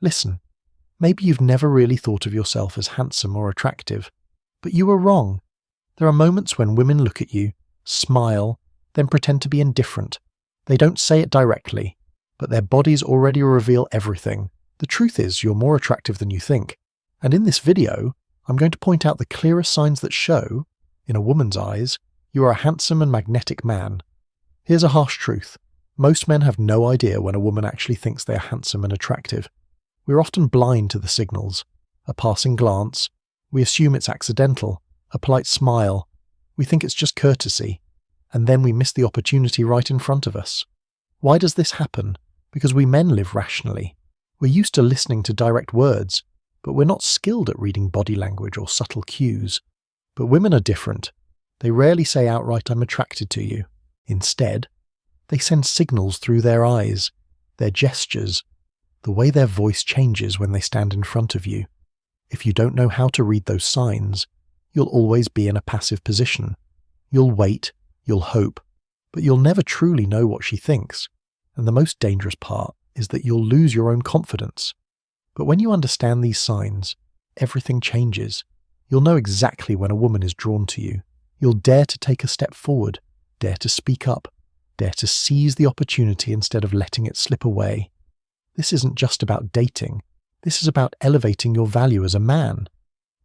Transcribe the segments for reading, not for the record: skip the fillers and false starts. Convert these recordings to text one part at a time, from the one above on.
Listen, maybe you've never really thought of yourself as handsome or attractive, but you were wrong. There are moments when women look at you, smile, then pretend to be indifferent. They don't say it directly, but their bodies already reveal everything. The truth is, you're more attractive than you think. And in this video, I'm going to point out the clearest signs that show, in a woman's eyes, you are a handsome and magnetic man. Here's a harsh truth. Most men have no idea when a woman actually thinks they are handsome and attractive. We're often blind to the signals. A passing glance. We assume it's accidental. A polite smile. We think it's just courtesy. And then we miss the opportunity right in front of us. Why does this happen? Because we men live rationally. We're used to listening to direct words, but we're not skilled at reading body language or subtle cues. But women are different. They rarely say outright, "I'm attracted to you." Instead, they send signals through their eyes, their gestures, the way their voice changes when they stand in front of you. If you don't know how to read those signs, you'll always be in a passive position. You'll wait, you'll hope, but you'll never truly know what she thinks. And the most dangerous part is that you'll lose your own confidence. But when you understand these signs, everything changes. You'll know exactly when a woman is drawn to you. You'll dare to take a step forward, dare to speak up, dare to seize the opportunity instead of letting it slip away. This isn't just about dating. This is about elevating your value as a man.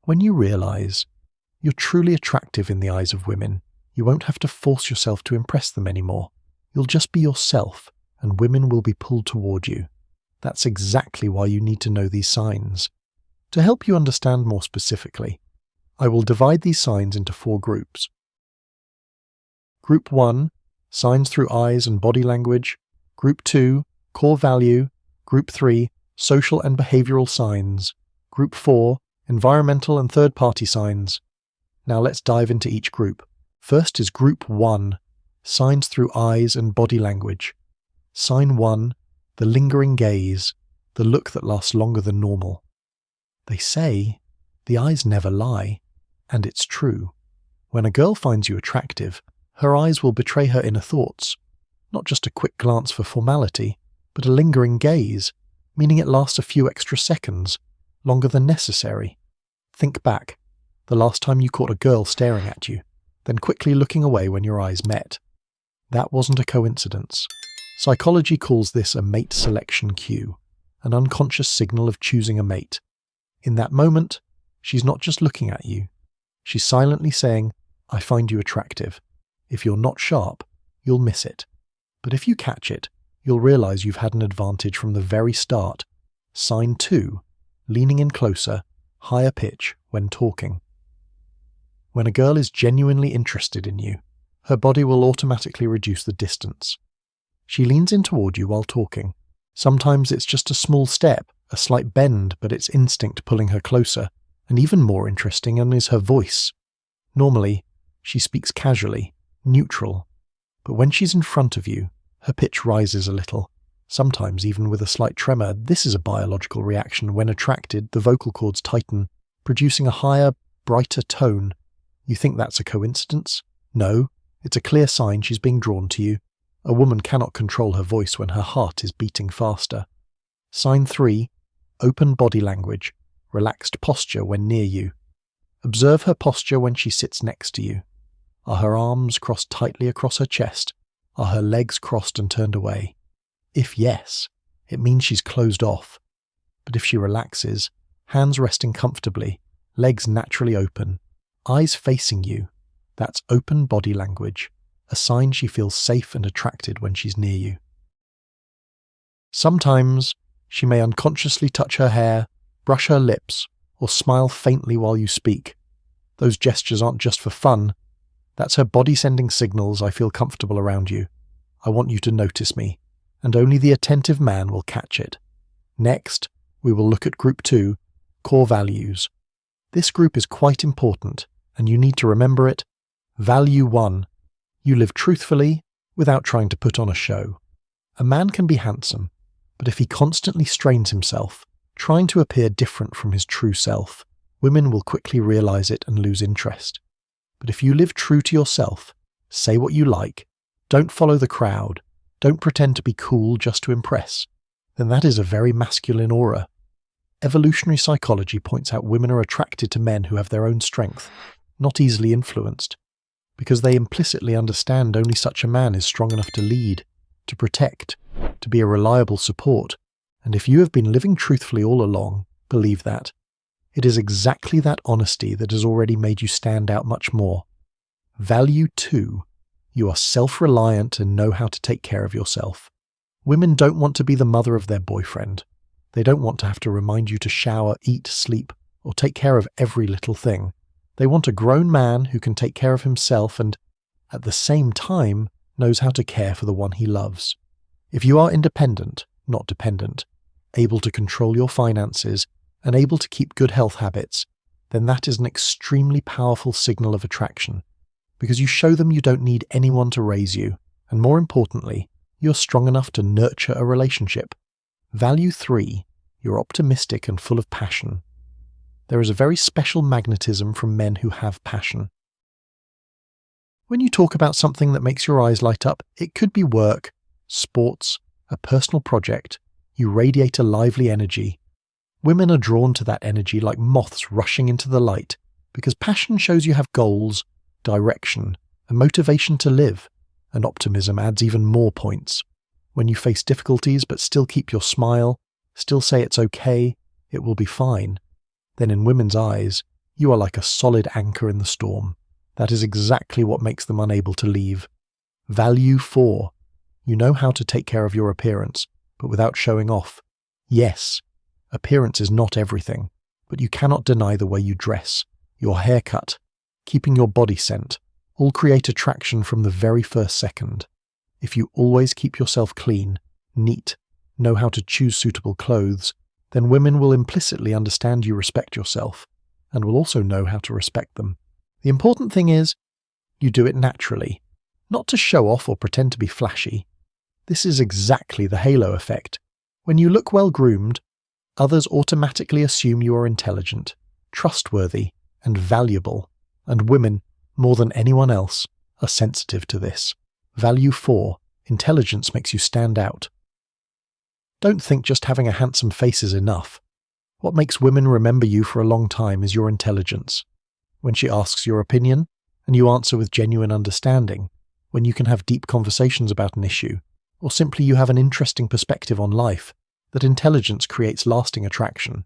When you realize you're truly attractive in the eyes of women, you won't have to force yourself to impress them anymore. You'll just be yourself, and women will be pulled toward you. That's exactly why you need to know these signs. To help you understand more specifically, I will divide these signs into 4 groups. Group 1, signs through eyes and body language. Group 2, core value. Group 3, social and behavioral signs. Group 4, environmental and third-party signs. Now let's dive into each group. First is Group 1, signs through eyes and body language. Sign 1, the lingering gaze, the look that lasts longer than normal. They say the eyes never lie, and it's true. When a girl finds you attractive, her eyes will betray her inner thoughts. Not just a quick glance for formality, but a lingering gaze, meaning it lasts a few extra seconds, longer than necessary. Think back, the last time you caught a girl staring at you, then quickly looking away when your eyes met. That wasn't a coincidence. Psychology calls this a mate selection cue, an unconscious signal of choosing a mate. In that moment, she's not just looking at you. She's silently saying, "I find you attractive." If you're not sharp, you'll miss it. But if you catch it, you'll realize you've had an advantage from the very start. Sign 2, leaning in closer, higher pitch when talking. When a girl is genuinely interested in you, her body will automatically reduce the distance. She leans in toward you while talking. Sometimes it's just a small step, a slight bend, but it's instinct pulling her closer. And even more interesting is her voice. Normally, she speaks casually, neutral, but when she's in front of you, her pitch rises a little, sometimes even with a slight tremor. This is a biological reaction. When attracted, the vocal cords tighten, producing a higher, brighter tone. You think that's a coincidence? No, it's a clear sign she's being drawn to you. A woman cannot control her voice when her heart is beating faster. Sign 3, open body language, relaxed posture when near you. Observe her posture when she sits next to you. Are her arms crossed tightly across her chest? Are her legs crossed and turned away? If yes, it means she's closed off. But if she relaxes, hands resting comfortably, legs naturally open, eyes facing you, that's open body language, a sign she feels safe and attracted when she's near you. Sometimes, she may unconsciously touch her hair, brush her lips, or smile faintly while you speak. Those gestures aren't just for fun. That's her body sending signals, "I feel comfortable around you. I want you to notice me," and only the attentive man will catch it. Next, we will look at Group 2, core values. This group is quite important, and you need to remember it. Value 1. You live truthfully, without trying to put on a show. A man can be handsome, but if he constantly strains himself, trying to appear different from his true self, women will quickly realize it and lose interest. But if you live true to yourself, say what you like, don't follow the crowd, don't pretend to be cool just to impress, then that is a very masculine aura. Evolutionary psychology points out women are attracted to men who have their own strength, not easily influenced, because they implicitly understand only such a man is strong enough to lead, to protect, to be a reliable support. And if you have been living truthfully all along, believe that. It is exactly that honesty that has already made you stand out much more. Value 2. You are self-reliant and know how to take care of yourself. Women don't want to be the mother of their boyfriend. They don't want to have to remind you to shower, eat, sleep, or take care of every little thing. They want a grown man who can take care of himself and, at the same time, knows how to care for the one he loves. If you are independent, not dependent, able to control your finances, and able to keep good health habits, then that is an extremely powerful signal of attraction, because you show them you don't need anyone to raise you, and more importantly, you're strong enough to nurture a relationship. Value 3. You're optimistic and full of passion. There is a very special magnetism from men who have passion. When you talk about something that makes your eyes light up, it could be work, sports, a personal project. You radiate a lively energy. Women are drawn to that energy like moths rushing into the light, because passion shows you have goals, direction, a motivation to live, and optimism adds even more points. When you face difficulties but still keep your smile, still say it's okay, it will be fine, then in women's eyes, you are like a solid anchor in the storm. That is exactly what makes them unable to leave. Value 4. You know how to take care of your appearance, but without showing off. Yes, appearance is not everything, but you cannot deny the way you dress, your haircut, keeping your body scent, all create attraction from the very first second. If you always keep yourself clean, neat, know how to choose suitable clothes, then women will implicitly understand you respect yourself, and will also know how to respect them. The important thing is, you do it naturally, not to show off or pretend to be flashy. This is exactly the halo effect. When you look well groomed, others automatically assume you are intelligent, trustworthy, and valuable, and women, more than anyone else, are sensitive to this. Value 4. Intelligence makes you stand out. Don't think just having a handsome face is enough. What makes women remember you for a long time is your intelligence. When she asks your opinion, and you answer with genuine understanding, when you can have deep conversations about an issue, or simply you have an interesting perspective on life, that intelligence creates lasting attraction.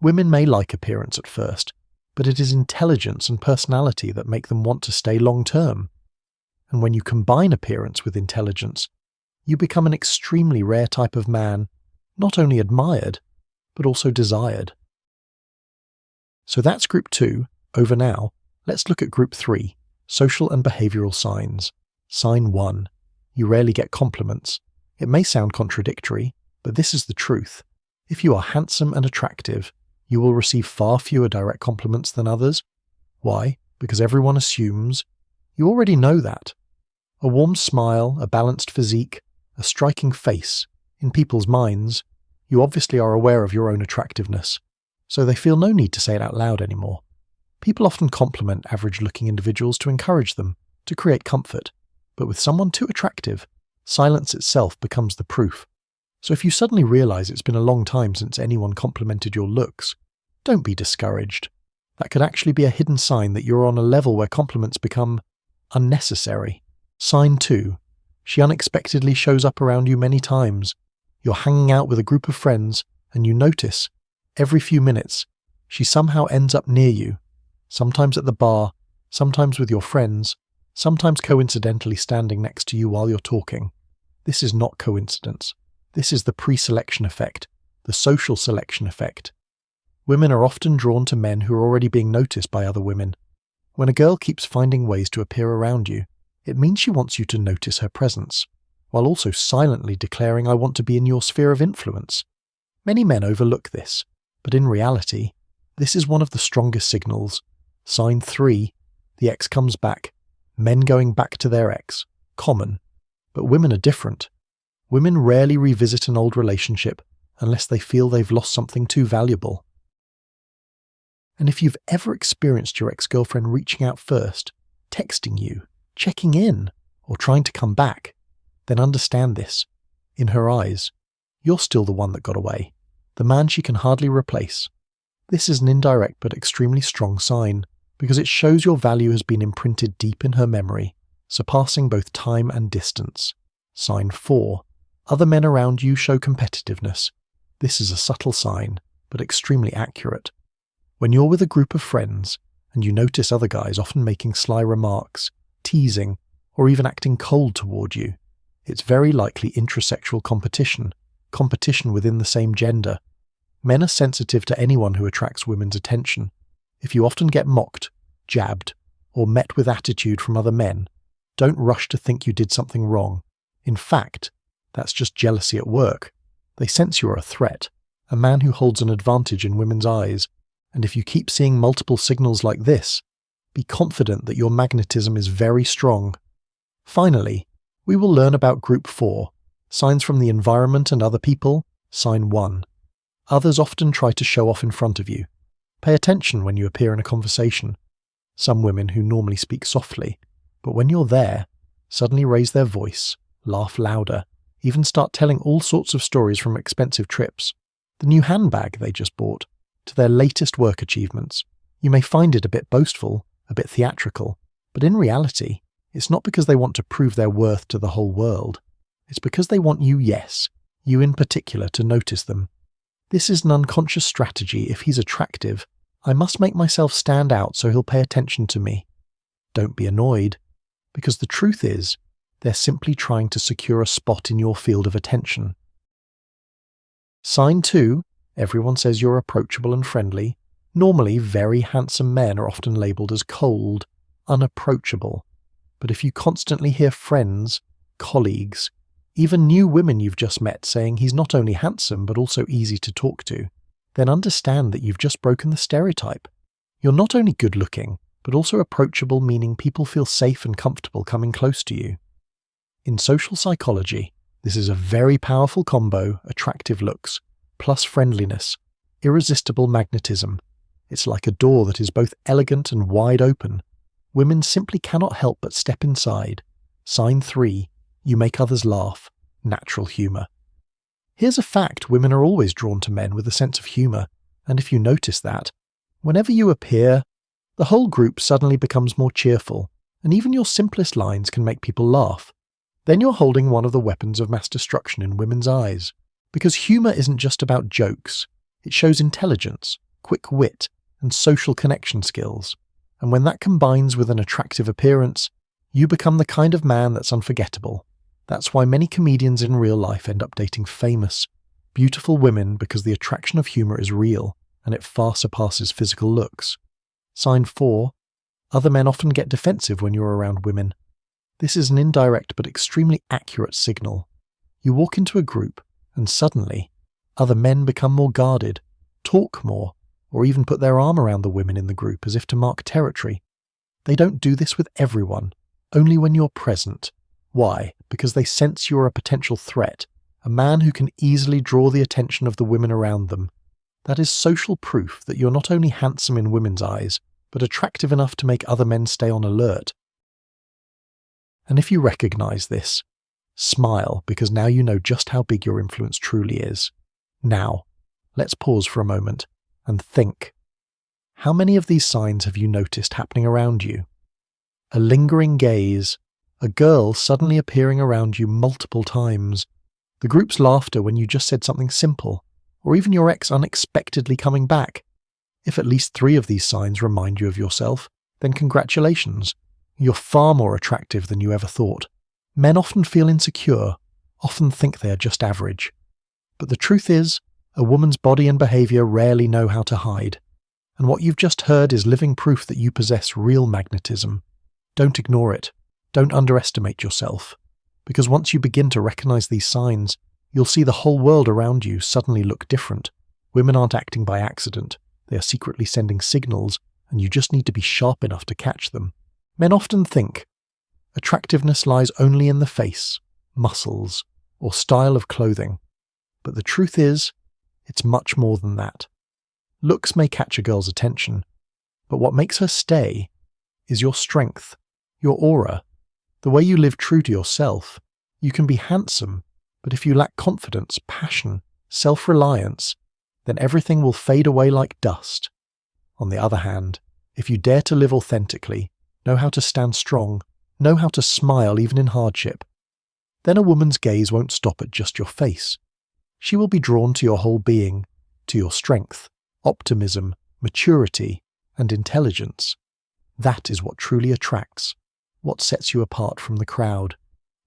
Women may like appearance at first, but it is intelligence and personality that make them want to stay long-term. And when you combine appearance with intelligence, you become an extremely rare type of man, not only admired, but also desired. So that's Group 2, over now. Let's look at Group 3, social and behavioral signs. Sign 1. You rarely get compliments. It may sound contradictory, but this is the truth. If you are handsome and attractive, you will receive far fewer direct compliments than others. Why? Because everyone assumes you already know that. A warm smile, a balanced physique, a striking face, in people's minds, you obviously are aware of your own attractiveness, so they feel no need to say it out loud anymore. People often compliment average-looking individuals to encourage them, to create comfort, but with someone too attractive, silence itself becomes the proof. So if you suddenly realize it's been a long time since anyone complimented your looks, don't be discouraged. That could actually be a hidden sign that you're on a level where compliments become unnecessary. Sign 2. She unexpectedly shows up around you many times. You're hanging out with a group of friends, and you notice, every few minutes, she somehow ends up near you, sometimes at the bar, sometimes with your friends, sometimes coincidentally standing next to you while you're talking. This is not coincidence. This is the pre-selection effect, the social selection effect. Women are often drawn to men who are already being noticed by other women. When a girl keeps finding ways to appear around you, it means she wants you to notice her presence, while also silently declaring, "I want to be in your sphere of influence." Many men overlook this, but in reality, this is one of the strongest signals. Sign 3. The ex comes back. Men going back to their ex. Common. But women are different. Women rarely revisit an old relationship unless they feel they've lost something too valuable. And if you've ever experienced your ex-girlfriend reaching out first, texting you, checking in, or trying to come back, then understand this. In her eyes, you're still the one that got away. the man she can hardly replace. This is an indirect but extremely strong sign, because it shows your value has been imprinted deep in her memory, surpassing both time and distance. Sign 4. Other men around you show competitiveness. This is a subtle sign, but extremely accurate. When you're with a group of friends, and you notice other guys often making sly remarks, teasing, or even acting cold toward you, it's very likely intrasexual competition within the same gender. Men are sensitive to anyone who attracts women's attention. If you often get mocked, jabbed, or met with attitude from other men, don't rush to think you did something wrong. In fact, that's just jealousy at work. They sense you're a threat, a man who holds an advantage in women's eyes, and if you keep seeing multiple signals like this, be confident that your magnetism is very strong. Finally, we will learn about Group 4, signs from the environment and other people. Sign 1. Others often try to show off in front of you. Pay attention when you appear in a conversation. Some women who normally speak softly, but when you're there, suddenly raise their voice, laugh louder, even start telling all sorts of stories from expensive trips, the new handbag they just bought, to their latest work achievements. You may find it a bit boastful, a bit theatrical, but in reality, it's not because they want to prove their worth to the whole world. It's because they want you in particular, to notice them. This is an unconscious strategy. If he's attractive, I must make myself stand out so he'll pay attention to me. Don't be annoyed, because the truth is, they're simply trying to secure a spot in your field of attention. Sign 2. Everyone says you're approachable and friendly. Normally, very handsome men are often labelled as cold, unapproachable. But if you constantly hear friends, colleagues, even new women you've just met saying he's not only handsome but also easy to talk to, then understand that you've just broken the stereotype. You're not only good looking, but also approachable, meaning people feel safe and comfortable coming close to you. In social psychology, this is a very powerful combo: attractive looks, plus friendliness, irresistible magnetism. It's like a door that is both elegant and wide open. Women simply cannot help but step inside. Sign 3. You make others laugh. Natural humour. Here's a fact: women are always drawn to men with a sense of humour, and if you notice that, whenever you appear, the whole group suddenly becomes more cheerful, and even your simplest lines can make people laugh. Then you're holding one of the weapons of mass destruction in women's eyes, because humour isn't just about jokes. It shows intelligence, quick wit, and social connection skills, and when that combines with an attractive appearance, you become the kind of man that's unforgettable. That's why many comedians in real life end up dating famous, beautiful women, because the attraction of humour is real, and it far surpasses physical looks. Sign 4. Other men often get defensive when you're around women. This is an indirect but extremely accurate signal. You walk into a group, and suddenly, other men become more guarded, talk more, or even put their arm around the women in the group as if to mark territory. They don't do this with everyone, only when you're present. Why? Because they sense you're a potential threat, a man who can easily draw the attention of the women around them. That is social proof that you're not only handsome in women's eyes, but attractive enough to make other men stay on alert. And if you recognize this, smile, because now you know just how big your influence truly is. Now, let's pause for a moment and think. How many of these signs have you noticed happening around you? A lingering gaze, a girl suddenly appearing around you multiple times, the group's laughter when you just said something simple, or even your ex unexpectedly coming back. If at least 3 of these signs remind you of yourself, then congratulations. You're far more attractive than you ever thought. Men often feel insecure, often think they are just average. But the truth is, a woman's body and behaviour rarely know how to hide. And what you've just heard is living proof that you possess real magnetism. Don't ignore it. Don't underestimate yourself. Because once you begin to recognise these signs, you'll see the whole world around you suddenly look different. Women aren't acting by accident. They are secretly sending signals, and you just need to be sharp enough to catch them. Men often think attractiveness lies only in the face, muscles, or style of clothing. But the truth is, it's much more than that. Looks may catch a girl's attention, but what makes her stay is your strength, your aura, the way you live true to yourself. You can be handsome, but if you lack confidence, passion, self-reliance, then everything will fade away like dust. On the other hand, if you dare to live authentically, know how to stand strong, know how to smile even in hardship, then a woman's gaze won't stop at just your face. She will be drawn to your whole being, to your strength, optimism, maturity, and intelligence. That is what truly attracts, what sets you apart from the crowd.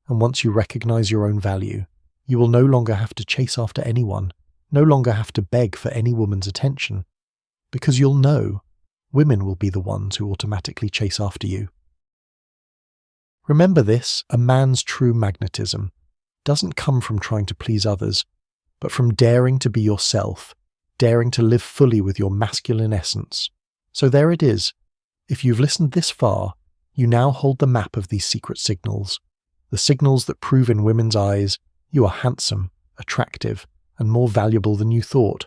And once you recognize your own value, you will no longer have to chase after anyone, no longer have to beg for any woman's attention, because you'll know women will be the ones who automatically chase after you. Remember this, a man's true magnetism doesn't come from trying to please others, but from daring to be yourself, daring to live fully with your masculine essence. So there it is. If you've listened this far, you now hold the map of these secret signals, the signals that prove in women's eyes you are handsome, attractive, and more valuable than you thought.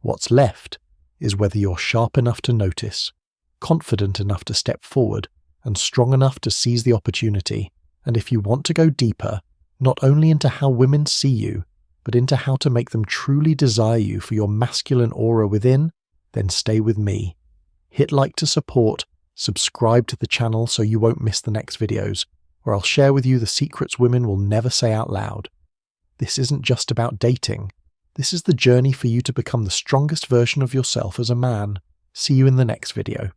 What's left is whether you're sharp enough to notice, confident enough to step forward, and strong enough to seize the opportunity. And if you want to go deeper, not only into how women see you, but into how to make them truly desire you for your masculine aura within, then stay with me. Hit like to support, subscribe to the channel so you won't miss the next videos, where I'll share with you the secrets women will never say out loud. This isn't just about dating. This is the journey for you to become the strongest version of yourself as a man. See you in the next video.